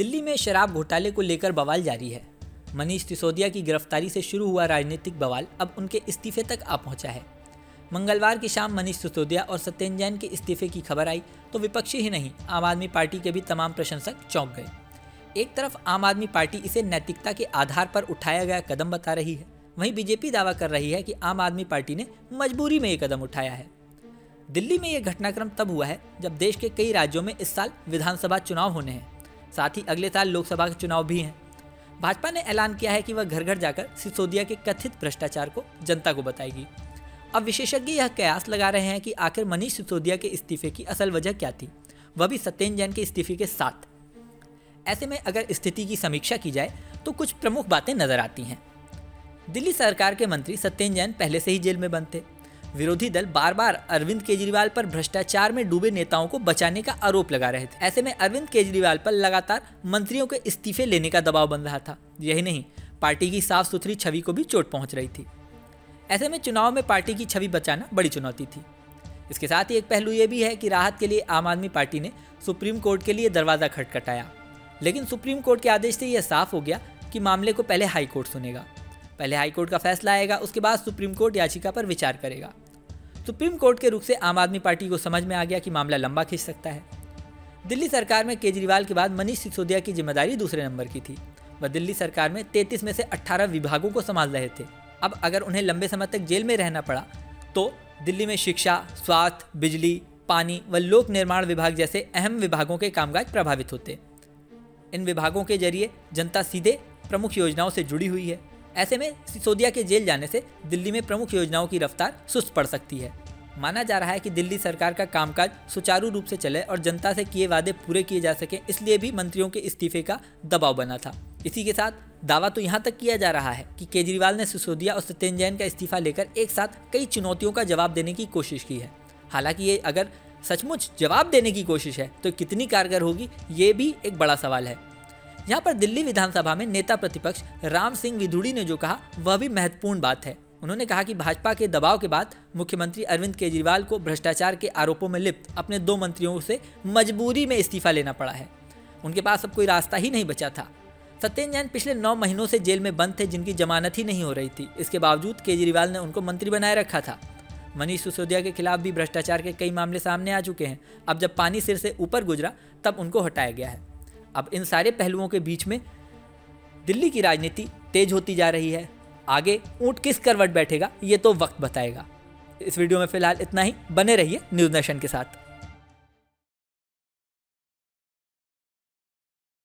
दिल्ली में शराब घोटाले को लेकर बवाल जारी है। मनीष सिसोदिया की गिरफ्तारी से शुरू हुआ राजनीतिक बवाल अब उनके इस्तीफे तक आ पहुंचा है। मंगलवार की शाम मनीष सिसोदिया और सत्येंद्र जैन के इस्तीफे की खबर आई तो विपक्षी ही नहीं, आम आदमी पार्टी के भी तमाम प्रशंसक चौंक गए। एक तरफ आम आदमी पार्टी इसे नैतिकता के आधार पर उठाया गया कदम बता रही है, वहीं बीजेपी दावा कर रही है कि आम आदमी पार्टी ने मजबूरी में ये कदम उठाया है। दिल्ली में यह घटनाक्रम तब हुआ है जब देश के कई राज्यों में इस साल विधानसभा चुनाव होने हैं, साथ ही अगले साल लोकसभा के चुनाव भी हैं। भाजपा ने ऐलान किया है कि वह घर घर जाकर सिसोदिया के कथित भ्रष्टाचार को जनता को बताएगी। अब विशेषज्ञ यह कयास लगा रहे हैं कि आखिर मनीष सिसोदिया के इस्तीफे की असल वजह क्या थी, वह भी सत्येंद्र जैन के इस्तीफे के साथ। ऐसे में अगर स्थिति की समीक्षा की जाए तो कुछ प्रमुख बातें नजर आती हैं। दिल्ली सरकार के मंत्री सत्येंद्र जैन पहले से ही जेल में बंद थे। विरोधी दल बार बार अरविंद केजरीवाल पर भ्रष्टाचार में डूबे नेताओं को बचाने का आरोप लगा रहे थे। ऐसे में अरविंद केजरीवाल पर लगातार मंत्रियों के इस्तीफे लेने का दबाव बन रहा था। यही नहीं, पार्टी की साफ सुथरी छवि को भी चोट पहुंच रही थी। ऐसे में चुनाव में पार्टी की छवि बचाना बड़ी चुनौती थी। इसके साथ ही एक पहलू ये भी है कि राहत के लिए आम आदमी पार्टी ने सुप्रीम कोर्ट के लिए दरवाजा खटखटाया, लेकिन सुप्रीम कोर्ट के आदेश से यह साफ हो गया कि मामले को पहले हाई कोर्ट सुनेगा। पहले हाई कोर्ट का फैसला आएगा, उसके बाद सुप्रीम कोर्ट याचिका पर विचार करेगा। सुप्रीम कोर्ट के रुख से आम आदमी पार्टी को समझ में आ गया कि मामला लंबा खींच सकता है। दिल्ली सरकार में केजरीवाल के बाद मनीष सिसोदिया की जिम्मेदारी दूसरे नंबर की थी। वह दिल्ली सरकार में 33 में से 18 विभागों को संभाल रहे थे। अब अगर उन्हें लंबे समय तक जेल में रहना पड़ा तो दिल्ली में शिक्षा, स्वास्थ्य, बिजली, पानी व लोक निर्माण विभाग जैसे अहम विभागों के कामकाज प्रभावित होते। इन विभागों के जरिए जनता सीधे प्रमुख योजनाओं से जुड़ी हुई है। ऐसे में सिसोदिया के जेल जाने से दिल्ली में प्रमुख योजनाओं की रफ्तार सुस्त पड़ सकती है। माना जा रहा है कि दिल्ली सरकार का कामकाज सुचारू रूप से चले और जनता से किए वादे पूरे किए जा सके, इसलिए भी मंत्रियों के इस्तीफे का दबाव बना था। इसी के साथ दावा तो यहाँ तक किया जा रहा है कि केजरीवाल ने सिसोदिया और सत्येंद्र जैन का इस्तीफा लेकर एक साथ कई चुनौतियों का जवाब देने की कोशिश की है। हालांकि ये अगर सचमुच जवाब देने की कोशिश है तो कितनी कारगर होगी, ये भी एक बड़ा सवाल है। यहाँ पर दिल्ली विधानसभा में नेता प्रतिपक्ष राम सिंह विधुड़ी ने जो कहा वह भी महत्वपूर्ण बात है। उन्होंने कहा कि भाजपा के दबाव के बाद मुख्यमंत्री अरविंद केजरीवाल को भ्रष्टाचार के आरोपों में लिप्त अपने 2 मंत्रियों से मजबूरी में इस्तीफा लेना पड़ा है। उनके पास अब कोई रास्ता ही नहीं बचा था। सत्येंद्र जैन पिछले 9 महीनों से जेल में बंद थे, जिनकी जमानत ही नहीं हो रही थी। इसके बावजूद केजरीवाल ने उनको मंत्री बनाए रखा था। मनीष सिसोदिया के खिलाफ भी भ्रष्टाचार के कई मामले सामने आ चुके हैं। अब जब पानी सिर से ऊपर गुजरा तब उनको हटाया गया है। अब इन सारे पहलुओं के बीच में दिल्ली की राजनीति तेज होती जा रही है। आगे ऊंट किस करवट बैठेगा ये तो वक्त बताएगा। इस वीडियो में फिलहाल इतना ही। बने रहिए न्यूज़ नेशन के साथ।